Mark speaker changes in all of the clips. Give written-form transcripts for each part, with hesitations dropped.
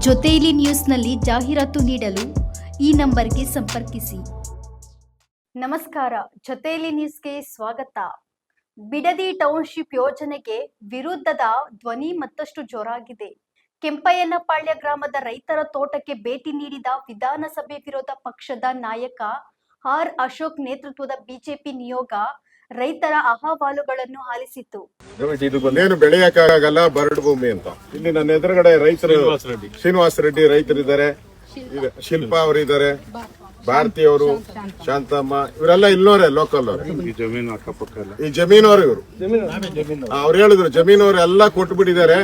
Speaker 1: ಜೊತೆಯಲ್ಲಿ ನ್ಯೂಸ್ನಲ್ಲಿ ಜಾಹೀರಾತು ನೀಡಲು ಈ ನಂಬರ್ಗೆ ಸಂಪರ್ಕಿಸಿ. ನಮಸ್ಕಾರ, ಜೊತೆಯಲ್ಲಿ ನ್ಯೂಸ್ಗೆ ಸ್ವಾಗತ. ಬಿಡದಿ ಟೌನ್ಶಿಪ್ ಯೋಜನೆಗೆ ವಿರುದ್ಧದ ಧ್ವನಿ ಮತ್ತಷ್ಟು ಜೋರಾಗಿದೆ. ಕೆಂಪಯ್ಯನಪಾಳ್ಯ ಗ್ರಾಮದ ರೈತರ ತೋಟಕ್ಕೆ ಭೇಟಿ ನೀಡಿದ ವಿಧಾನಸಭೆ ವಿರೋಧ ಪಕ್ಷದ ನಾಯಕ ಆರ್ ಅಶೋಕ್ ನೇತೃತ್ವದ ಬಿಜೆಪಿ ನಿಯೋಗ ರೈತರ ಅಹವಾಲುಗಳನ್ನು ಆಲಿಸಿತು.
Speaker 2: ಏನು ಬೆಳೆಯಕ್ಕಾಗಲ್ಲ, ಬರಡು ಭೂಮಿ ಅಂತ. ಇಲ್ಲಿ ನನ್ನ ಎದುರುಗಡೆ ರೈತರು ಶ್ರೀನಿವಾಸ ರೆಡ್ಡಿ ರೈತರಿದ್ದಾರೆ, ಶಿಲ್ಪಾ ಅವರಿದ್ದಾರೆ, ಭಾರತಿ ಅವರು, ಶಾಂತಮ್ಮ, ಇವರೆಲ್ಲ ಇಲ್ಲೋರೆ ಲೋಕಲ್ ಅವರು. ಈ ಜಮೀನವರು ಇವರು ಅವ್ರು ಹೇಳಿದ್ರು ಜಮೀನವ್ರು ಎಲ್ಲ ಕೊಟ್ಟು ಬಿಟ್ಟಿದ್ದಾರೆ,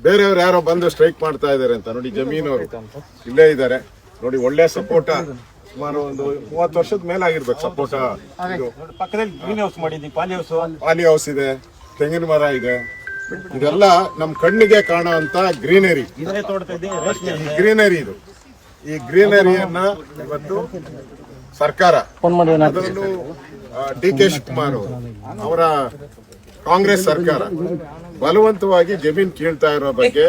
Speaker 2: ಬೇರೆಯವ್ರು ಯಾರೋ ಬಂದು ಸ್ಟ್ರೈಕ್ ಮಾಡ್ತಾ ಇದಾರೆ ಅಂತ. ನೋಡಿ ಜಮೀನವರು ಇಲ್ಲೇ ಇದ್ದಾರೆ ನೋಡಿ, ಒಳ್ಳೆ ಸಪೋರ್ಟ. ಸುಮಾರು ಒಂದು 30 ವರ್ಷದ ಮೇಲೆ ಆಗಿರ್ಬೇಕು ಸಪೋರ್ಟ.
Speaker 3: ಪಕ್ಕದಲ್ಲಿ ಗ್ರೀನ್ ಹೌಸ್ ಮಾಡಿದ್ವಿ,
Speaker 2: ಪಾಲಿ ಹೌಸ್ ಇದೆ, ತೆಂಗಿನ ಮರ ಇದೆ. ಇದೆಲ್ಲ ನಮ್ ಕಣ್ಣಿಗೆ ಕಾಣುವಂತ ಗ್ರೀನರಿ ಇದು. ಈ ಗ್ರೀನರಿಯನ್ನ ಇವತ್ತು ಸರ್ಕಾರ, ಅದರಲ್ಲೂ ಡಿ.ಕೆ. ಶಿವಕುಮಾರ್ ಅವರ ಕಾಂಗ್ರೆಸ್ ಸರ್ಕಾರ ಬಲವಂತವಾಗಿ ಜಮೀನ್ ಕೀಳ್ತಾ ಇರೋ ಬಗ್ಗೆ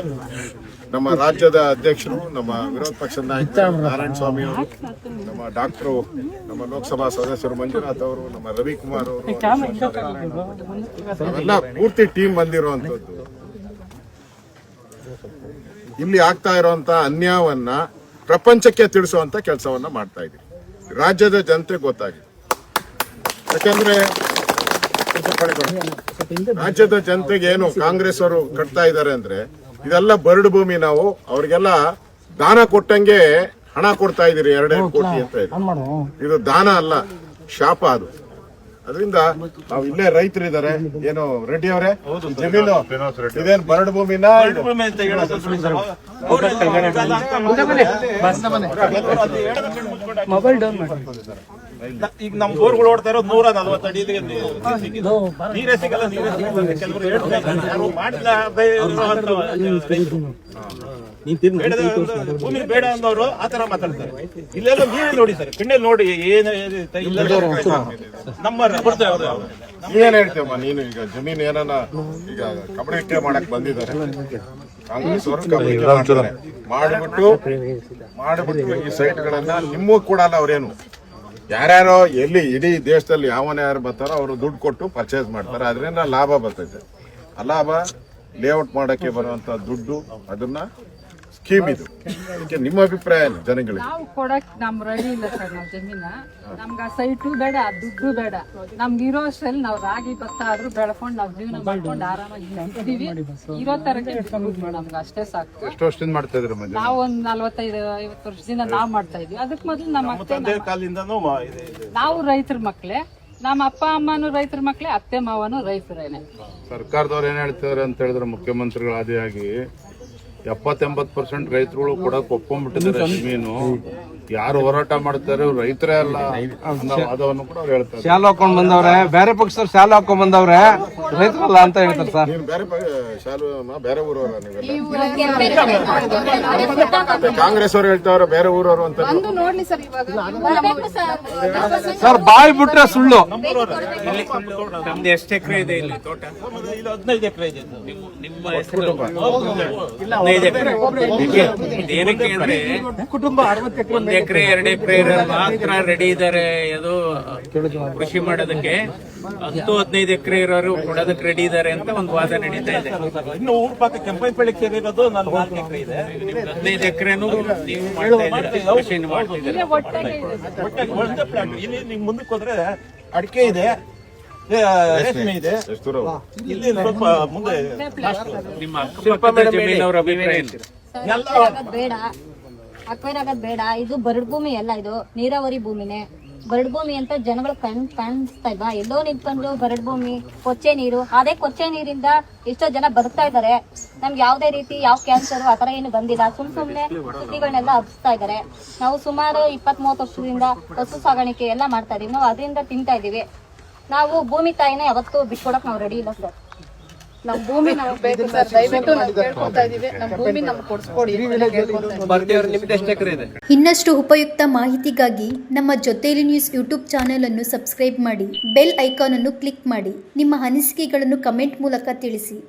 Speaker 2: ನಮ್ಮ ರಾಜ್ಯದ ಅಧ್ಯಕ್ಷರು, ನಮ್ಮ ವಿರೋಧ ಪಕ್ಷದ ನಾಯಕರು ನಾರಾಯಣ ಸ್ವಾಮಿ ಅವರು, ನಮ್ಮ ಡಾಕ್ಟರು, ನಮ್ಮ ಲೋಕಸಭಾ ಸದಸ್ಯರು ಮಂಜುನಾಥ್ ಅವರು, ನಮ್ಮ ರವಿಕುಮಾರ್ ಅವರು, ನಾವೆಲ್ಲ ಪೂರ್ತಿ ಟೀಮ್ ಬಂದಿರುವಂತದ್ದು. ಇಲ್ಲಿ ಆಗ್ತಾ ಇರುವಂತ ಅನ್ಯಾಯವನ್ನ ಪ್ರಪಂಚಕ್ಕೆ ತಿಳಿಸುವಂತ ಕೆಲಸವನ್ನ ಮಾಡ್ತಾ ಇದ್ದೀವಿ. ರಾಜ್ಯದ ಜನತೆ ಗೊತ್ತಾಗಿದೆ. ಯಾಕಂದ್ರೆ ರಾಜ್ಯದ ಜನತೆಗೆ ಏನು ಕಾಂಗ್ರೆಸ್ ಅವರು ಕಟ್ತಾ ಇದ್ದಾರೆ ಅಂದ್ರೆ, ಇದೆಲ್ಲ ಬರಡು ಭೂಮಿ. ನಾವು ಅವ್ರಿಗೆಲ್ಲ ದಾನ ಕೊಟ್ಟಂಗೆ ಹಣ ಕೊಡ್ತಾ ಇದೀರಿ, 2 ಕೋಟಿ ಅಂತ ಇದೆ. ಇದು ದಾನ ಅಲ್ಲ, ಶಾಪ ಅದು. ಅದರಿಂದ ನಾವು ಇಲ್ಲೇ ರೈತರಿದ್ದಾರೆ. ಏನು ರೆಡ್ಡಿ ಅವರೇ, ಜಮೀನು ಇದೇನು ಬರಡು ಭೂಮಿನ
Speaker 3: ಮೊಬೈಲ್ ಡೌನ್ ಮಾಡಿ. ಈಗ ನಮ್ ಬೋರ್ಗಳು ಓಡ್ತಾ ಇರೋದು 140 ಅಡಿ ನೀರೇ ಸಿಗಲ್ಲ. ಭೂಮಿ ಬೇಡ ಅಂದವರು ಆತರ ಮಾತಾಡ್ತಾರೆ. ಇಲ್ಲೆಲ್ಲ ನೀವೇ ನೋಡಿ ಸರ್, ಕಣ್ಣಲ್ಲಿ ನೋಡಿ ಏನು ನಮ್ಮ
Speaker 2: ಏನ್ ಹೇಳ್ತೇವಮ್ಮ ನೀನು? ಈಗ ಜಮೀನು ಏನನ್ನ ಈಗ ಕಬಳಿಕೆ ಮಾಡಕ್ ಬಂದಿದ್ದಾರೆ ಕಾಂಗ್ರೆಸ್ ಅವರು. ಮಾಡ್ಬಿಟ್ಟು ಈ ಸೈಟ್ಗಳನ್ನ ನಿಮ್ಮೂ ಕೊಡಲ್ಲ ಅವ್ರೇನು. ಯಾರ್ಯಾರೋ ಎಲ್ಲಿ ಇಡೀ ದೇಶದಲ್ಲಿ ಯಾರು ಬರ್ತಾರೋ ಅವರು ದುಡ್ಡು ಕೊಟ್ಟು ಪರ್ಚೇಸ್ ಮಾಡ್ತಾರೆ. ಅದರಿಂದ ಲಾಭ ಬರ್ತೈತೆ. ಆ ಲಾಭ ಲೇಔಟ್ ಮಾಡಕ್ಕೆ ಬರುವಂತ ದುಡ್ಡು, ಅದನ್ನ ಸ್ಕೀಮ್ ಇದು. ನಿಮ್ಮ ಅಭಿಪ್ರಾಯ ಜನಗಳಿಗೆ?
Speaker 4: ನಾವು ಕೊಡಕ್ ನಮ್ ರೆಡಿ ಇಲ್ಲ ಸರ್. ನಾವ್ ಜಮೀನ ನಮ್ಗ ಸೈಟು ಬೇಡ, ದುಡ್ಡು ಬೇಡ. ನಮ್ಗೆ ಇರೋ ಅಷ್ಟ್ರಲ್ಲಿ ನಾವ್ ರಾಗಿ ಭತ್ತ ಆದ್ರೂ ಬೆಳ್ಕೊಂಡ್ ನಾವ್ ಜೀವನ ಮಾಡ್ಕೊಂಡು ಆರಾಮಾಗಿ ಇರ್ತೀವಿ. ಇರೋ ತರಕ್ಕೆ ನಮ್ಗೆ ಅಷ್ಟೇ ಸಾಕು.
Speaker 2: ಎಷ್ಟು ವರ್ಷದಿಂದ ಮಾಡ್ತಾ ಇದ್ರಿ?
Speaker 4: ನಾವು ಒಂದ್ 45-50 ವರ್ಷದಿಂದ ನಾವ್ ಮಾಡ್ತಾ ಇದ್ವಿ. ಅದಕ್ ಮೊದಲು ನಮ್ಮ ನಾವು ರೈತರ ಮಕ್ಳೇ, ನಮ್ಮ ಅಪ್ಪ ಅಮ್ಮನು ರೈತರ ಮಕ್ಳೇ, ಅತ್ತೆ ಮಾವನು ರೈತರೇನೆ.
Speaker 5: ಸರ್ಕಾರದವ್ರು ಏನ್ ಹೇಳ್ತಾರೆ ಅಂತ ಹೇಳಿದ್ರೆ, ಮುಖ್ಯಮಂತ್ರಿಗಳ ಆದಿಯಾಗಿ 70-80% ರೈತರುಗಳು ಕೊಡಕ್ ಒಪ್ಕೊಂಡ್ಬಿಟ್ಟಿದ್ದಾರೆ ಜಮೀನು. ಯಾರು ಹೋರಾಟ ಮಾಡ್ತಾರೆ ರೈತರೇ ಅಲ್ಲ ವಾದವನ್ನು ಕೂಡ ಅವ್ರು ಹೇಳ್ತಾರೆ.
Speaker 6: ಶಾಲು ಹಾಕೊಂಡ್ ಬಂದವ್ರೆ, ಬೇರೆ ಪಕ್ಷದವ್ರು ಶಾಲು ಹಾಕೊಂಡ್ ಬಂದವ್ರೆ, ರೈತರಲ್ಲ ಅಂತ ಹೇಳ್ತಾರೆ ಸರ್.
Speaker 2: ಬೇರೆ ಊರವ್ರ ಕಾಂಗ್ರೆಸ್ ಅವ್ರು ಹೇಳ್ತಾವ್ರ ಬೇರೆ ಊರವರು ಅಂತ.
Speaker 6: ಸರ್ ಬಾಯಿ ಬಿಟ್ರೆ ಸುಳ್ಳು.
Speaker 7: ನಮ್ದು ಎಷ್ಟು ಎಕರೆ ಇದೆ ಇಲ್ಲಿ ತೋಟ?
Speaker 3: 15 ಎಕರೆ ಇದೆ.
Speaker 7: ನಿಮ್ಮ ಹೆಸರು 15 ಎಕರೆ. ಏನಕ್ಕೆ ಅಂದ್ರೆ
Speaker 3: ಕುಟುಂಬ 60 ಎಕರೆ,
Speaker 7: 1 ಎಕರೆ 2 ಎಕರೆ ಮಾತ್ರ ರೆಡಿ ಇದಾರೆ ಅದು ಕೃಷಿ ಮಾಡೋದಕ್ಕೆ. 10-15 ಎಕರೆ ಇರೋರು ಕೊಡೋದಕ್ಕೆ ರೆಡಿ ಇದಾರೆ ಅಂತ ಒಂದು ವಾದ ನಡೀತಾ ಇದೆ.
Speaker 3: ಇನ್ನು ಊರ್ ಪಕ್ಕ ಕೆಂಪಯ್ಯನಪಾಳ್ಯ ಸೇರಿರೋದು 4 ಎಕರೆ ಇದೆ.
Speaker 7: 15 ಎಕರೆನೂ ನೀವು ಮಾಡ್ತಾ ಇದ್ದೀರಿ, ಕೃಷಿ ಮಾಡ್ತಿದ್ದೀರಿ.
Speaker 3: ಇಲ್ಲಿ ನಿಮ್ ಮುಂದಕ್ಕೆ ಹೋದ್ರೆ ಅಡಿಕೆ ಇದೆ, ರೇಷ್ಮೆ ಇದೆ. ಇಲ್ಲಿ ಸ್ವಲ್ಪ ಮುಂದೆ
Speaker 7: ನಿಮ್ಮ ಅಕ್ಕಪಕ್ಕದ ಜಮೀನವರ ಅಭಿಪ್ರಾಯ
Speaker 8: ಬೇಡ, ಅಕ್ವೈರ್ ಆಗೋದ್ ಬೇಡ. ಇದು ಬರಡು ಭೂಮಿ ಅಲ್ಲ, ಇದು ನೀರಾವರಿ ಭೂಮಿನೇ. ಬರಡು ಭೂಮಿ ಅಂತ ಜನಗಳು ಕಾಣಿಸ್ತಾ ಇಲ್ವಾ? ಎಲ್ಲೋ ನಿಂತ್ಕೊಂಡು ಬರಡು ಭೂಮಿ, ಕೊಚ್ಚೆ ನೀರು. ಅದೇ ಕೊಚ್ಚೆ ನೀರಿಂದ ಎಷ್ಟೋ ಜನ ಬದುಕ್ತಾ ಇದಾರೆ. ನಮ್ಗೆ ಯಾವ್ದೇ ರೀತಿ ಯಾವ ಕ್ಯಾನ್ಸರ್ ಆತರ ಏನು ಬಂದಿಲ್ಲ. ಸುಮ್ನೆ ಸುದ್ದಿಗಳನ್ನೆಲ್ಲ ಹಬ್ಸ್ತಾ ಇದಾರೆ. ನಾವು ಸುಮಾರು 20-30 ವರ್ಷದಿಂದ ಹಸು ಸಾಗಾಣಿಕೆ ಎಲ್ಲ ಮಾಡ್ತಾ ಇದೀವಿ. ನಾವು ಅದರಿಂದ ತಿಂತಾ ಇದೀವಿ. ನಾವು ಭೂಮಿ ತಾಯಿನ ಯಾವತ್ತೂ ಬಿಟ್ಕೊಡಕ್ ನಾವು ರೆಡಿ ಇಲ್ಲ ಸರ್.
Speaker 4: ನಮ್ ಭೂಮಿ ನಮ್ಗೆ ಬೇಕು ಸರ್. ದಯವಿಟ್ಟು ನಾವು ಕೇಳ್ಕೊತಾ ಇದೀವಿ, ನಮ್ ಭೂಮಿ ನಮ್ಗೆ ಕೊಡ್ಸ್ಕೊಡಿ.
Speaker 1: ಇನ್ನಷ್ಟು ಉಪಯುಕ್ತ ಮಾಹಿತಿಗಾಗಿ ನಮ್ಮ ಜೊತೆಯಲ್ಲಿ ನ್ಯೂಸ್ ಯೂಟ್ಯೂಬ್ ಚಾನೆಲ್ ಅನ್ನು ಸಬ್ಸ್ಕ್ರೈಬ್ ಮಾಡಿ, ಬೆಲ್ ಐಕಾನ್ ಅನ್ನು ಕ್ಲಿಕ್ ಮಾಡಿ. ನಿಮ್ಮ ಅನಿಸಿಕೆಗಳನ್ನು ಕಮೆಂಟ್ ಮೂಲಕ ತಿಳಿಸಿ.